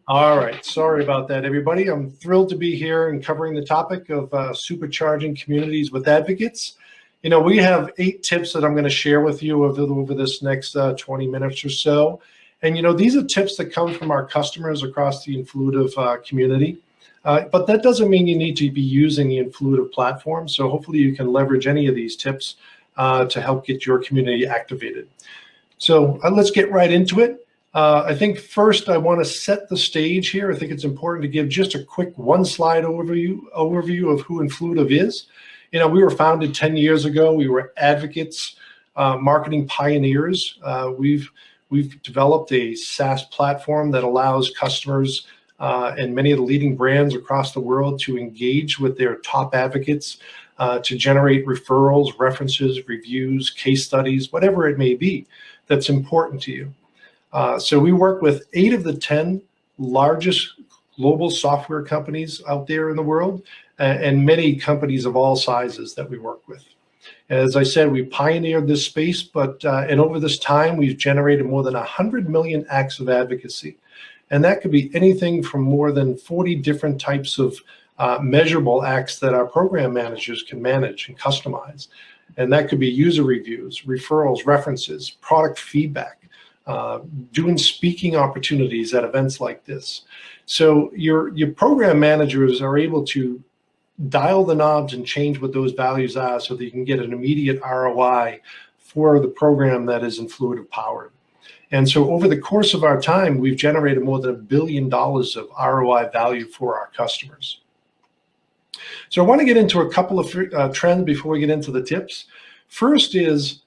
All right, sorry about that, everybody. I'm thrilled to be here and covering the topic of supercharging communities with advocates. We have 8 tips that I'm going to share with you over this next 20 minutes or so. And, these are tips that come from our customers across the Influitive community. But that doesn't mean you need to be using the Influitive platform. So hopefully you can leverage any of these tips to help get your community activated. So let's get right into it. I think first I want to set the stage here. I think it's important to give just a quick one-slide overview of who Influitive is. We were founded 10 years ago. We were advocates, marketing pioneers. We've developed a SaaS platform that allows customers and many of the leading brands across the world to engage with their top advocates, to generate referrals, references, reviews, case studies, whatever it may be that's important to you. So we work with 8 of the 10 largest global software companies out there in the world, and many companies of all sizes that we work with. As I said, we pioneered this space, and over this time, we've generated more than 100 million acts of advocacy. And that could be anything from more than 40 different types of measurable acts that our program managers can manage and customize. And that could be user reviews, referrals, references, product feedback, doing speaking opportunities at events like this. So your program managers are able to dial the knobs and change what those values are so that you can get an immediate ROI for the program that is Influitive powered. And so over the course of our time, we've generated more than $1 billion of ROI value for our customers. So I want to get into a couple of trends before we get into the tips. First is,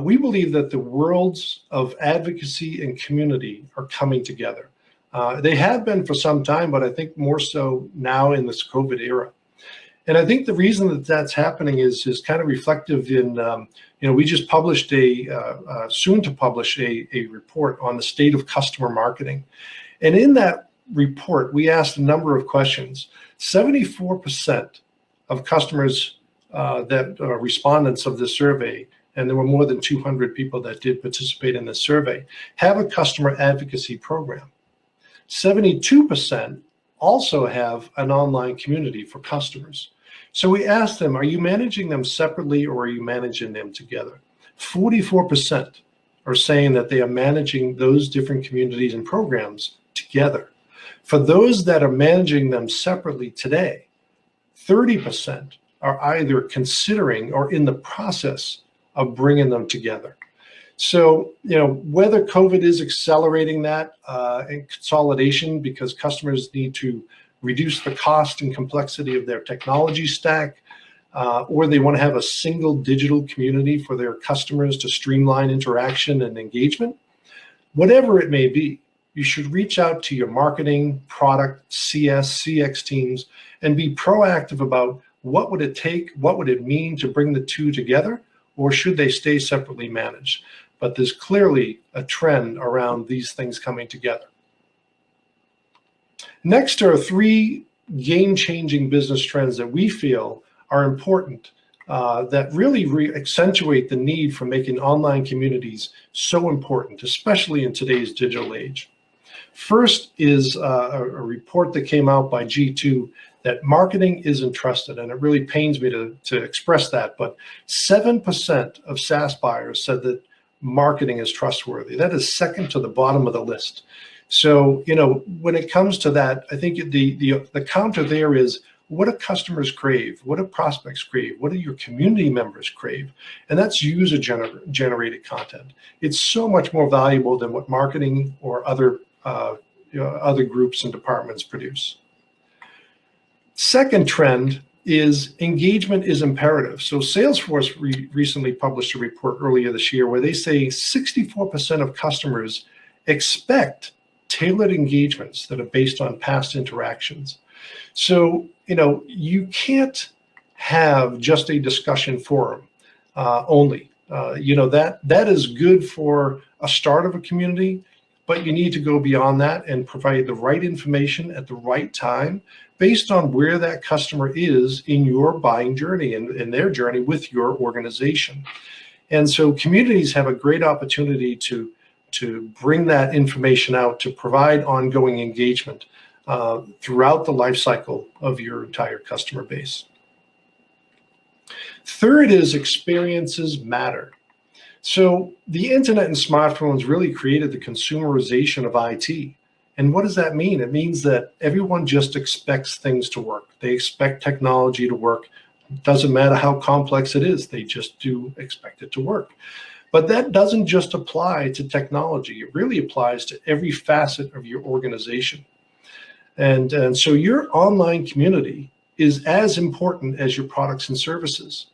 we believe that the worlds of advocacy and community are coming together. They have been for some time, but I think more so now in this COVID era. And I think the reason that that's happening is kind of reflective in, we just published soon to publish a report on the state of customer marketing. And in that report, we asked a number of questions. 74% of customers that are respondents of this survey, and there were more than 200 people that did participate in this survey, have a customer advocacy program. 72% also have an online community for customers. So we asked them, are you managing them separately or are you managing them together? 44% are saying that they are managing those different communities and programs together. For those that are managing them separately today, 30% are either considering or in the process of bringing them together. So, whether COVID is accelerating that and consolidation because customers need to reduce the cost and complexity of their technology stack, or they want to have a single digital community for their customers to streamline interaction and engagement, whatever it may be, you should reach out to your marketing, product, CS, CX teams and be proactive about what would it take, what would it mean to bring the two together, or should they stay separately managed? But there's clearly a trend around these things coming together. Next are 3 game-changing business trends that we feel are important, that really accentuate the need for making online communities so important, especially in today's digital age. First is a report that came out by G2 that marketing isn't trusted, and it really pains me to express that, but 7% of SaaS buyers said that marketing is trustworthy. That is second to the bottom of the list. So, when it comes to that, I think the counter there is, what do customers crave? What do prospects crave? What do your community members crave? And that's user generated content. It's so much more valuable than what marketing or other groups and departments produce. Second trend is engagement is imperative. So Salesforce recently published a report earlier this year where they say 64% of customers expect tailored engagements that are based on past interactions. So, you can't have just a discussion forum only. That is good for a start of a community, but you need to go beyond that and provide the right information at the right time based on where that customer is in your buying journey and in their journey with your organization. And so communities have a great opportunity to to bring that information out, to provide ongoing engagement throughout the life cycle of your entire customer base. Third is experiences matter. So the internet and smartphones really created the consumerization of IT. And what does that mean? It means that everyone just expects things to work. They expect technology to work. It doesn't matter how complex it is, they just do expect it to work. But that doesn't just apply to technology. It really applies to every facet of your organization. And so your online community is as important as your products and services.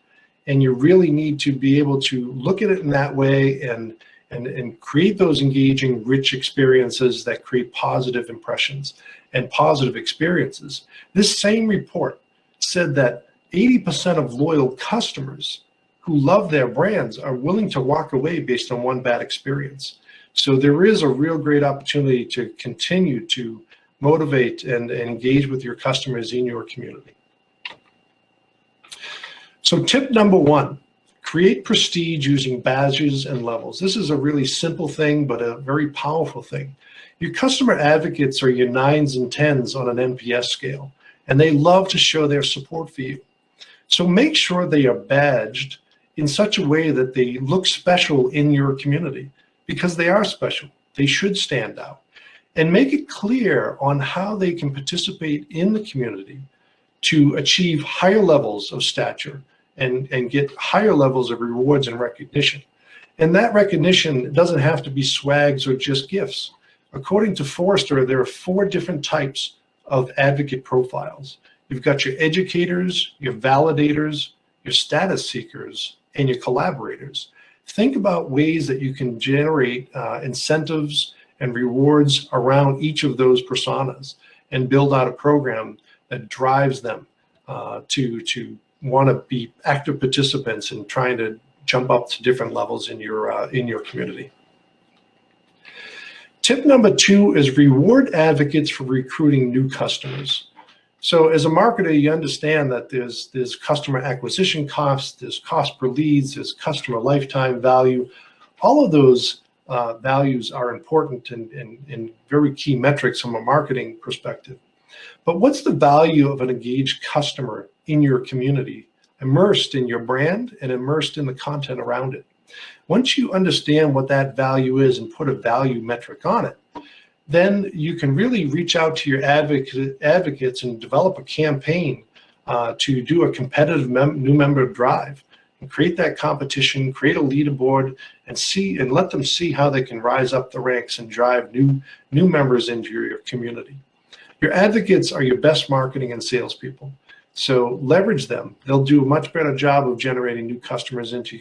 And you really need to be able to look at it in that way and create those engaging, rich experiences that create positive impressions and positive experiences. This same report said that 80% of loyal customers who love their brands are willing to walk away based on one bad experience. So there is a real great opportunity to continue to motivate and engage with your customers in your community. So tip number one, create prestige using badges and levels. This is a really simple thing, but a very powerful thing. Your customer advocates are your 9s and 10s on an NPS scale, and they love to show their support for you. So make sure they are badged in such a way that they look special in your community, because they are special. They should stand out. And make it clear on how they can participate in the community to achieve higher levels of stature and get higher levels of rewards and recognition. And that recognition doesn't have to be swags or just gifts. According to Forrester, there are 4 different types of advocate profiles. You've got your educators, your validators, your status seekers, and your collaborators. Think about ways that you can generate incentives and rewards around each of those personas and build out a program that drives them to want to be active participants in trying to jump up to different levels in your community. Tip number 2 is reward advocates for recruiting new customers. So as a marketer, you understand that there's customer acquisition costs, there's cost per leads, there's customer lifetime value. All of those values are important and very key metrics from a marketing perspective. But what's the value of an engaged customer in your community, immersed in your brand and immersed in the content around it? Once you understand what that value is and put a value metric on it, then you can really reach out to your advocates and develop a campaign to do a competitive new member drive and create that competition, create a leaderboard, and let them see how they can rise up the ranks and drive new members into your community. Your advocates are your best marketing and salespeople, so leverage them. They'll do a much better job of generating new customers into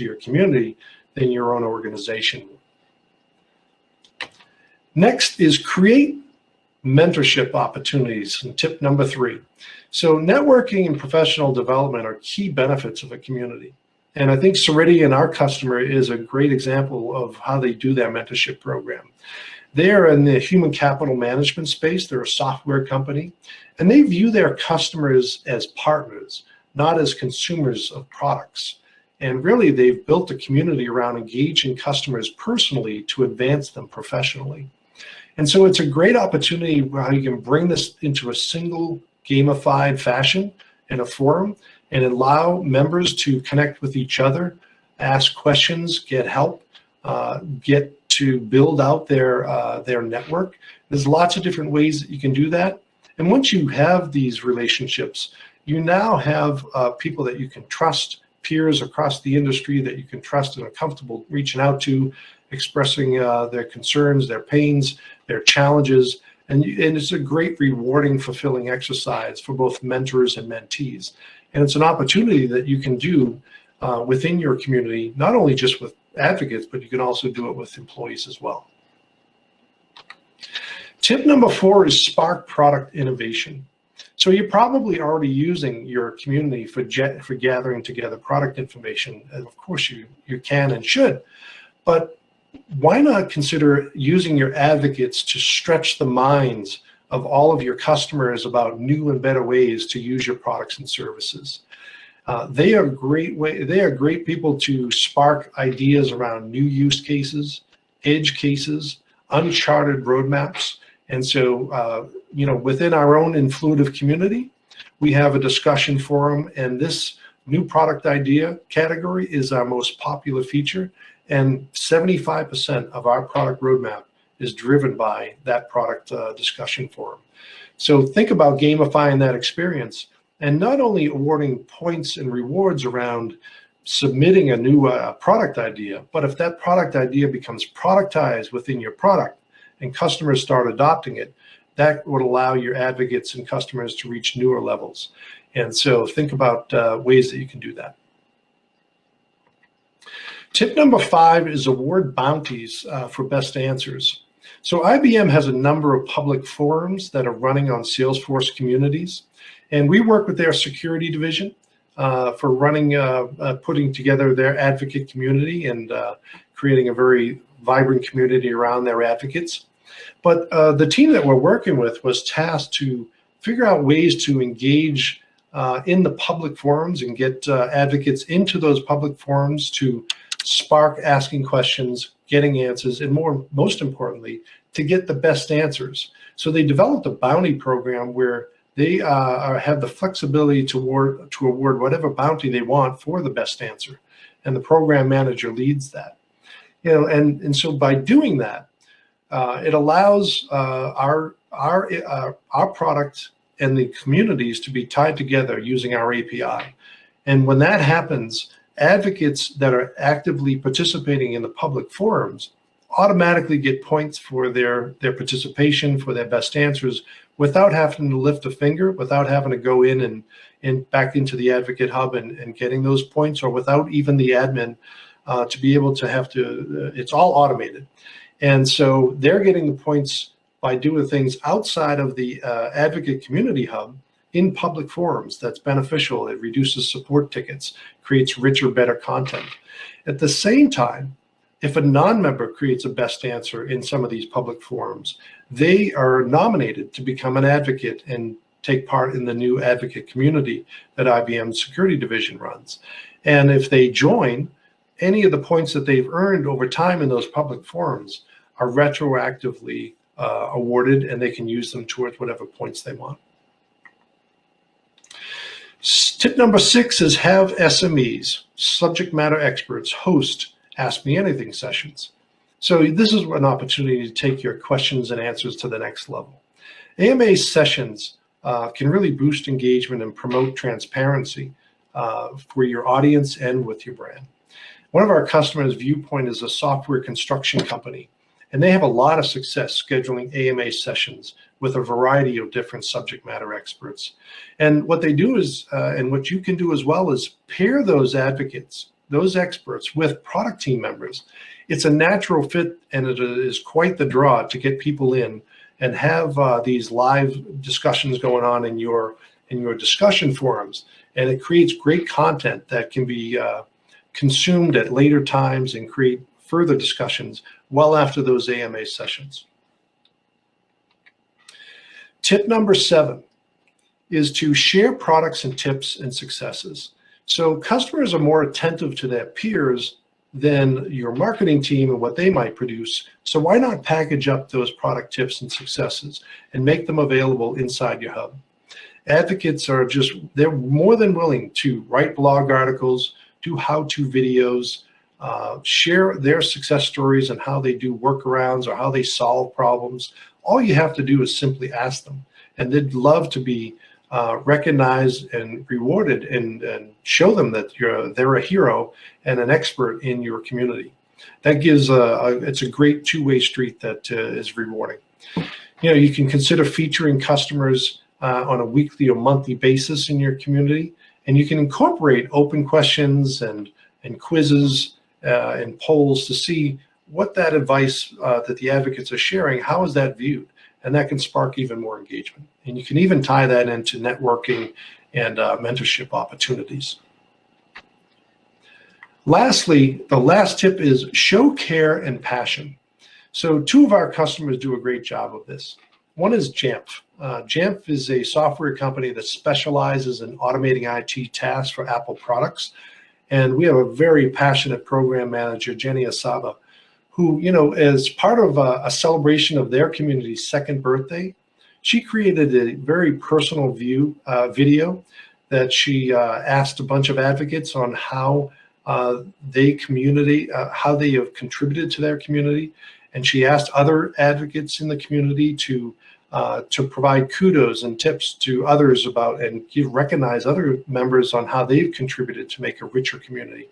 your community than your own organization. Next is create mentorship opportunities, and tip number 3. So networking and professional development are key benefits of a community. And I think Ceridian, our customer, is a great example of how they do their mentorship program. They are in the human capital management space. They're a software company, and they view their customers as partners, not as consumers of products. And really, they've built a community around engaging customers personally to advance them professionally. And so it's a great opportunity where you can bring this into a single gamified fashion in a forum and allow members to connect with each other, ask questions, get help, get to build out their network. There's lots of different ways that you can do that. And once you have these relationships, you now have people that you can trust, peers across the industry that you can trust and are comfortable reaching out to, expressing their concerns, their pains, their challenges. And it's a great, rewarding, fulfilling exercise for both mentors and mentees. And it's an opportunity that you can do within your community, not only just with advocates, but you can also do it with employees as well. Tip number 4 is spark product innovation. So you're probably already using your community for gathering together product information. And of course you can and should, but why not consider using your advocates to stretch the minds of all of your customers about new and better ways to use your products and services? They are great people to spark ideas around new use cases, edge cases, uncharted roadmaps. And so, within our own Influitive community, we have a discussion forum, and this new product idea category is our most popular feature, and 75% of our product roadmap is driven by that product discussion forum. So think about gamifying that experience, and not only awarding points and rewards around submitting a new product idea, but if that product idea becomes productized within your product and customers start adopting it, that would allow your advocates and customers to reach newer levels. And so think about ways that you can do that. Tip number 5 is award bounties for best answers. So IBM has a number of public forums that are running on Salesforce communities, and we work with their security division for running, putting together their advocate community and creating a very vibrant community around their advocates. But the team that we're working with was tasked to figure out ways to engage in the public forums and get advocates into those public forums to spark asking questions, getting answers, and most importantly, to get the best answers. So they developed a bounty program where they have the flexibility to award whatever bounty they want for the best answer, and the program manager leads that. And so by doing that, it allows our product and the communities to be tied together using our API. And when that happens, advocates that are actively participating in the public forums automatically get points for their participation, for their best answers, without having to lift a finger, without having to go in and back into the Advocate Hub and getting those points, or without even the admin to be able to have to, it's all automated. And so they're getting the points by doing things outside of the Advocate Community Hub in public forums. That's beneficial. It reduces support tickets, creates richer, better content. At the same time, if a non-member creates a best answer in some of these public forums, they are nominated to become an advocate and take part in the new advocate community that IBM's security division runs. And if they join, any of the points that they've earned over time in those public forums are retroactively awarded, and they can use them towards whatever points they want. Tip number 6 is have SMEs, subject matter experts, host Ask Me Anything sessions. So this is an opportunity to take your questions and answers to the next level. AMA sessions can really boost engagement and promote transparency for your audience and with your brand. One of our customers, Viewpoint, is a software construction company, and they have a lot of success scheduling AMA sessions with a variety of different subject matter experts. And what they do is, and what you can do as well, is pair those advocates, those experts, with product team members. It's a natural fit, and it is quite the draw to get people in and have these live discussions going on in your discussion forums. And it creates great content that can be consumed at later times and create further discussions well after those AMA sessions. Tip number 7 is to share products and tips and successes. So customers are more attentive to their peers than your marketing team and what they might produce. So why not package up those product tips and successes and make them available inside your hub? Advocates are they're more than willing to write blog articles, do how-to videos, share their success stories and how they do workarounds or how they solve problems. All you have to do is simply ask them, and they'd love to be recognized and rewarded and show them that they're a hero and an expert in your community. That gives it's a great two-way street that is rewarding. You can consider featuring customers on a weekly or monthly basis in your community, and you can incorporate open questions and quizzes and polls to see what that advice that the advocates are sharing, how is that viewed? And that can spark even more engagement. And you can even tie that into networking and mentorship opportunities. Lastly, the last tip is show care and passion. So 2 of our customers do a great job of this. One is Jamf. Jamf is a software company that specializes in automating IT tasks for Apple products. And we have a very passionate program manager, Jenny Asaba, who, as part of a celebration of their community's second birthday, she created a very personal video that she asked a bunch of advocates on how how they have contributed to their community. And she asked other advocates in the community to provide kudos and tips to others about and recognize other members on how they've contributed to make a richer community.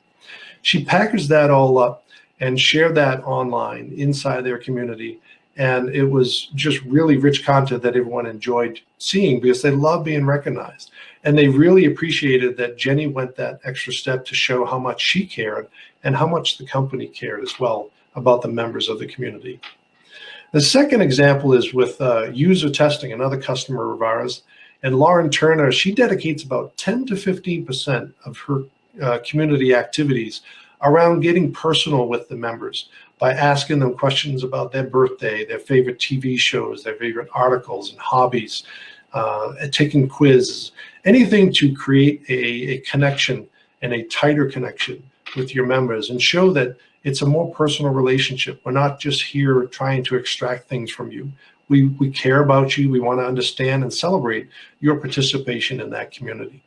She packaged that all up and shared that online inside their community. And it was just really rich content that everyone enjoyed seeing because they love being recognized. And they really appreciated that Jenny went that extra step to show how much she cared and how much the company cared as well about the members of the community. The second example is with user testing, another customer of ours. And Lauren Turner, she dedicates about 10 to 15% of her community activities around getting personal with the members by asking them questions about their birthday, their favorite TV shows, their favorite articles and hobbies, taking quizzes, anything to create a connection and a tighter connection with your members and show that it's a more personal relationship. We're not just here trying to extract things from you. We care about you. We want to understand and celebrate your participation in that community.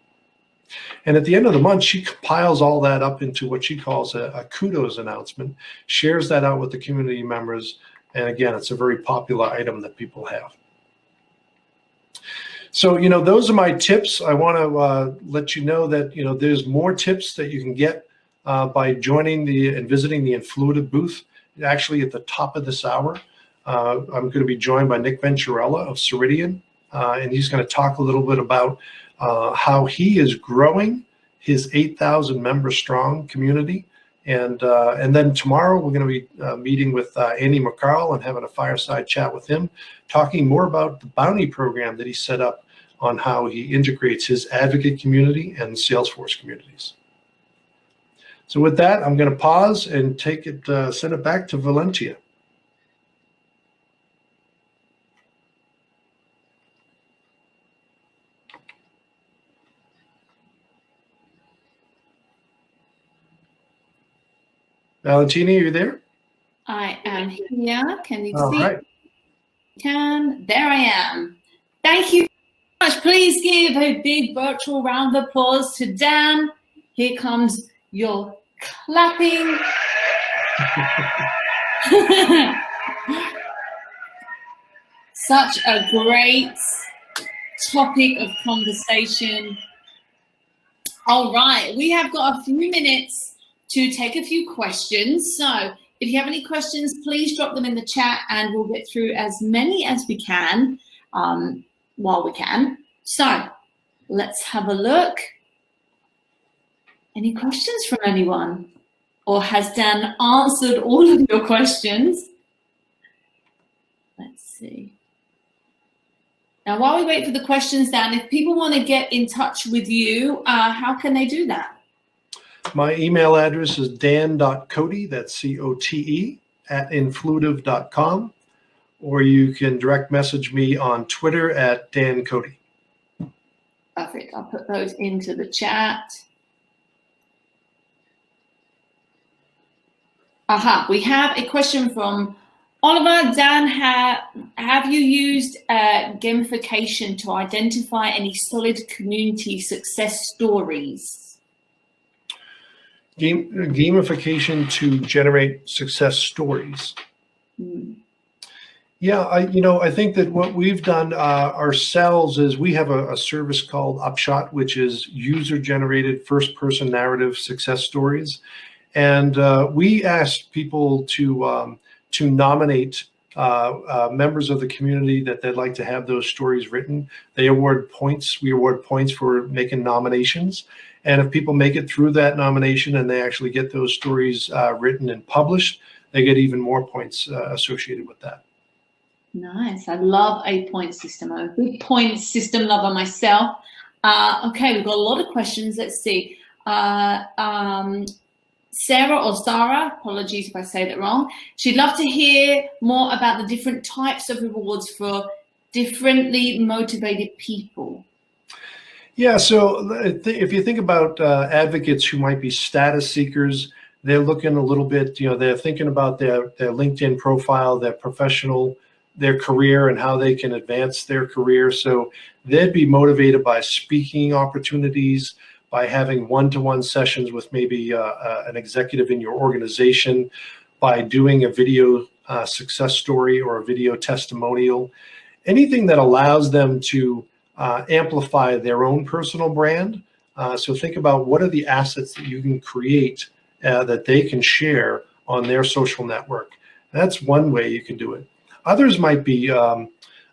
And at the end of the month, she compiles all that up into what she calls a kudos announcement, shares that out with the community members. And again, it's a very popular item that people have. So, those are my tips. I want to let you know that, there's more tips that you can get by joining and visiting the Influitive booth. Actually, at the top of this hour, I'm going to be joined by Nick Venturella of Ceridian, and he's going to talk a little bit about how he is growing his 8,000 member strong community. And then tomorrow we're going to be meeting with Andy McCarl and having a fireside chat with him, talking more about the bounty program that he set up on how he integrates his advocate community and Salesforce communities. So with that, I'm going to pause and send it back to Valentia. Valentina, are you there? I am here. Can you All see? Right. There I am. Thank you very much. Please give a big virtual round of applause to Dan. Here comes your clapping. Such a great topic of conversation. All right, we have got a few minutes to take a few questions. So if you have any questions, please drop them in the chat and we'll get through as many as we can while we can. So let's have a look. Any questions from anyone? Or has Dan answered all of your questions? Let's see. Now, while we wait for the questions, Dan, if people want to get in touch with you, how can they do that? My email address is dan.cote, that's C-O-T-E, @influitive.com, or you can direct message me on Twitter at Dan Cote. Perfect. I'll put those into the chat. Aha, we have a question from Oliver. Dan, have you used gamification to identify any solid community success stories? Gamification to generate success stories. Yeah, I think that what we've done ourselves is we have a service called Upshot, which is user-generated first-person narrative success stories, and we ask people to nominate members of the community that they'd like to have those stories written. They award points. We award points for making nominations. And if people make it through that nomination and they actually get those stories written and published, they get even more points associated with that. Nice. I love a point system. I'm a big point system lover myself. Okay, we've got a lot of questions. Let's see. Sarah or Sarah, apologies if I say that wrong. She'd love to hear more about the different types of rewards for differently motivated people. Yeah, so if you think about advocates who might be status seekers, they're looking a little bit, they're thinking about their LinkedIn profile, their career and how they can advance their career. So they'd be motivated by speaking opportunities, by having one-to-one sessions with maybe an executive in your organization, by doing a video success story or a video testimonial, anything that allows them to amplify their own personal brand. So think about what are the assets that you can create that they can share on their social network. That's one way you can do it. Others might be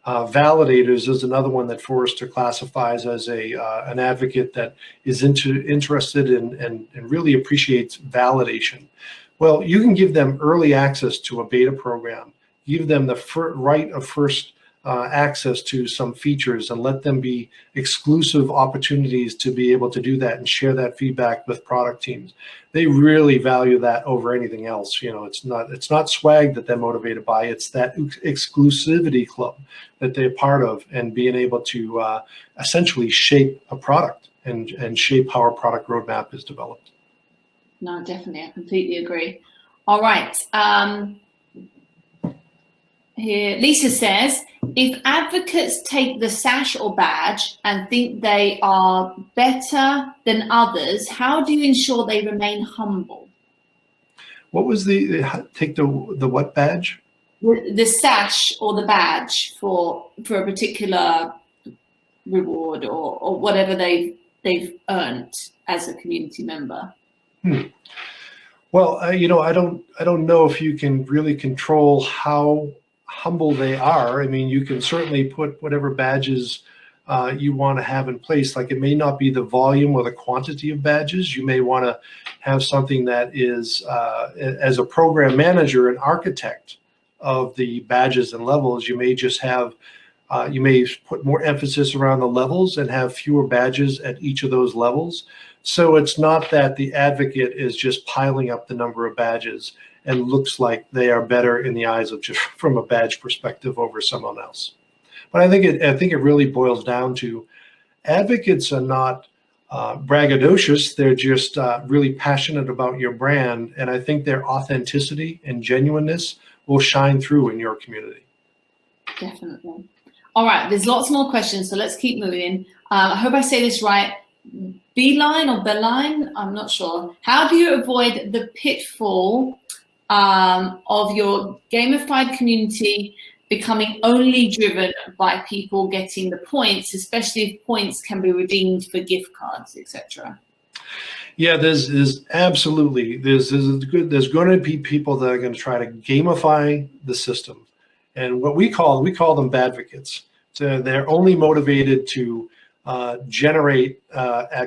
validators is another one that Forrester classifies as an advocate that is interested in and really appreciates validation. Well, you can give them early access to a beta program, give them the right of first access to some features, and let them be exclusive opportunities to be able to do that and share that feedback with product teams. They really value that over anything else. It's not swag that they're motivated by, it's that exclusivity club that they're part of, and being able to essentially shape a product and shape how our product roadmap is developed. No, definitely, I completely agree. All right. Here, Lisa says, if advocates take the sash or badge and think they are better than others, how do you ensure they remain humble? What was take the what badge? The sash or the badge for a particular reward or whatever they've earned as a community member. Well, I don't know if you can really control how humble they are. I mean, you can certainly put whatever badges you want to have in place. Like, it may not be the volume or the quantity of badges. You may want to have something that is, as a program manager and architect of the badges and levels, you may just have, you may put more emphasis around the levels and have fewer badges at each of those levels. So it's not that the advocate is just piling up the number of badges and looks like they are better in the eyes of just from a badge perspective over someone else. But I think it really boils down to advocates are not braggadocious. They're just really passionate about your brand. And I think their authenticity and genuineness will shine through in your community. Definitely. All right, there's lots more questions, so let's keep moving. I hope I say this right. Beeline or Beeline, I'm not sure. How do you avoid the pitfall of your gamified community becoming only driven by people getting the points, especially if points can be redeemed for gift cards, etc.? Yeah, there's absolutely there's going to be people that are going to try to gamify the system, and what we call them badvocates. So they're only motivated to generate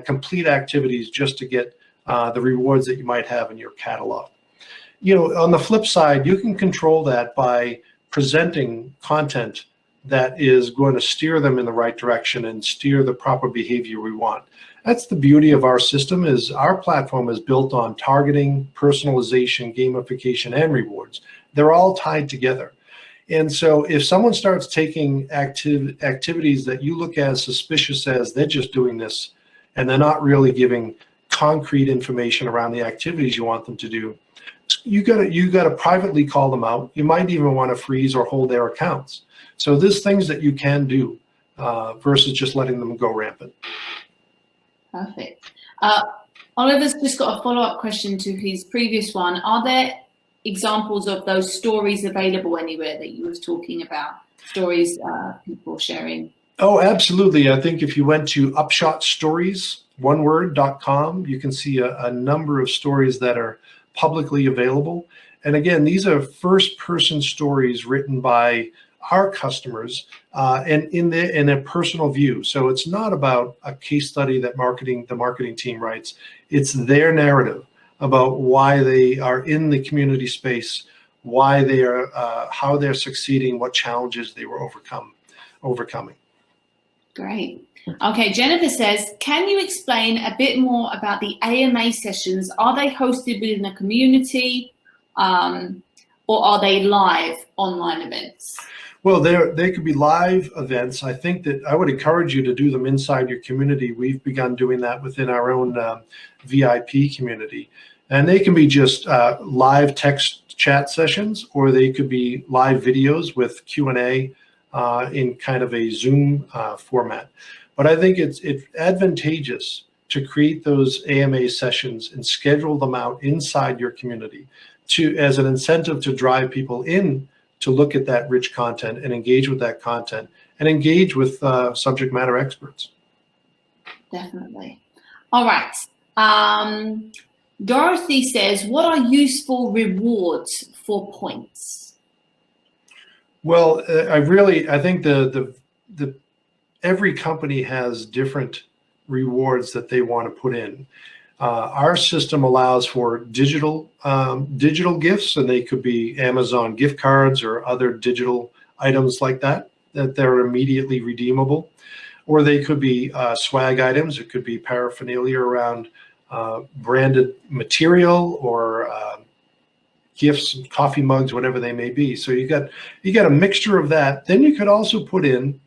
complete activities just to get the rewards that you might have in your catalog. On the flip side, you can control that by presenting content that is going to steer them in the right direction and steer the proper behavior we want. That's the beauty of our system, is our platform is built on targeting, personalization, gamification, and rewards. They're all tied together. And so if someone starts taking activities that you look at as suspicious as they're just doing this and they're not really giving concrete information around the activities you want them to do, you gotta privately call them out. You might even want to freeze or hold their accounts. So there's things that you can do versus just letting them go rampant. Perfect. Oliver's just got a follow-up question to his previous one. Are there examples of those stories available anywhere that you was talking about? Stories, people sharing? Oh, absolutely. I think if you went to upshotstories.com, you can see a number of stories that are publicly available. And again, these are first-person stories written by our customers and in their personal view. So it's not about a case study that the marketing team writes. It's their narrative about why they are in the community space, why they are, how they're succeeding, what challenges they were overcoming. Great. Okay, Jennifer says, can you explain a bit more about the AMA sessions? Are they hosted within a community or are they live online events? Well, they could be live events. I think that I would encourage you to do them inside your community. We've begun doing that within our own VIP community. And they can be just live text chat sessions, or they could be live videos with Q&A in kind of a Zoom format. But I think it's advantageous to create those AMA sessions and schedule them out inside your community as an incentive to drive people in to look at that rich content and engage with that content and engage with subject matter experts. Definitely. All right. Dorothy says, what are useful rewards for points? Well, I think every company has different rewards that they want to put in. Our system allows for digital gifts, and they could be Amazon gift cards or other digital items like that they're immediately redeemable, or they could be swag items. It could be paraphernalia around branded material or gifts, coffee mugs, whatever they may be. So you got a mixture of that. Then you could also put in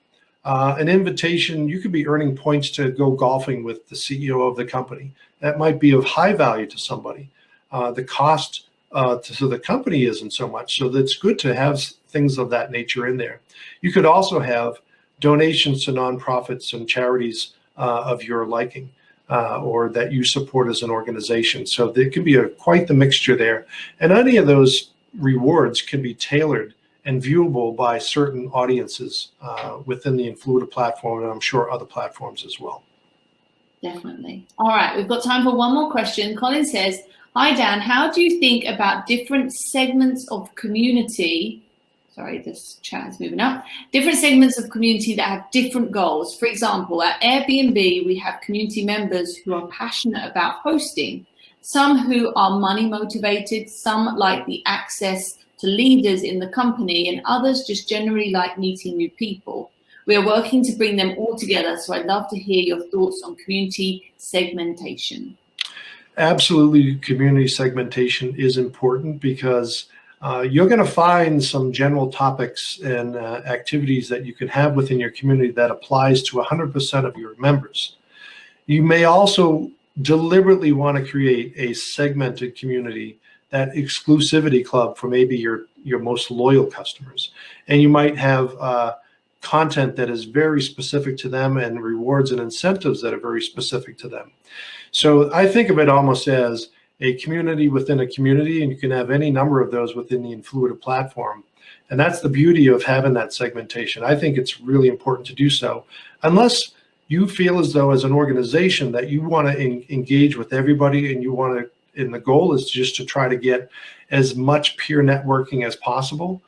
an invitation. You could be earning points to go golfing with the CEO of the company. That might be of high value to somebody. The cost to the company isn't so much. So that's good to have things of that nature in there. You could also have donations to nonprofits and charities of your liking, or that you support as an organization. So there can be quite the mixture there. And any of those rewards can be tailored and viewable by certain audiences within the Influitive platform, and I'm sure other platforms as well. Definitely. All right, we've got time for one more question. Colin says, hi, Dan, how do you think about different segments of community? Sorry, this chat is moving up. Different segments of community that have different goals. For example, at Airbnb, we have community members who are passionate about hosting, some who are money motivated, some like the access to leaders in the company, and others just generally like meeting new people. We are working to bring them all together, so I'd love to hear your thoughts on community segmentation. Absolutely, community segmentation is important because you're going to find some general topics and activities that you can have within your community that applies to 100% of your members. You may also deliberately want to create a segmented community, that exclusivity club for maybe your most loyal customers. And you might have content that is very specific to them and rewards and incentives that are very specific to them. So I think of it almost as a community within a community, and you can have any number of those within the Influitive platform. And that's the beauty of having that segmentation. I think it's really important to do so, unless you feel as though as an organization that you want to engage with everybody, and you want to, and the goal is just to try to get as much peer networking as possible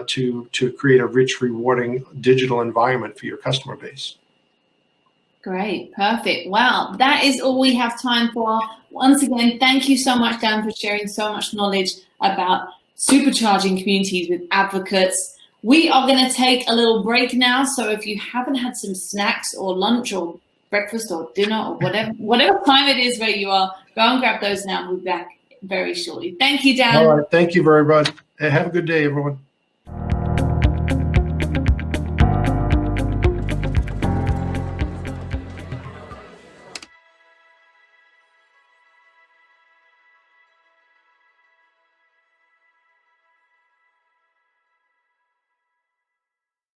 to create a rich, rewarding digital environment for your customer base. Great, perfect. Wow, that is all we have time for. Once again, thank you so much, Dan, for sharing so much knowledge about supercharging communities with advocates. We are going to take a little break now, so if you haven't had some snacks or lunch or breakfast or dinner or whatever time it is where you are, go and grab those now. We'll be back very shortly. Thank you, Dan. All right, thank you very much. Have a good day, everyone.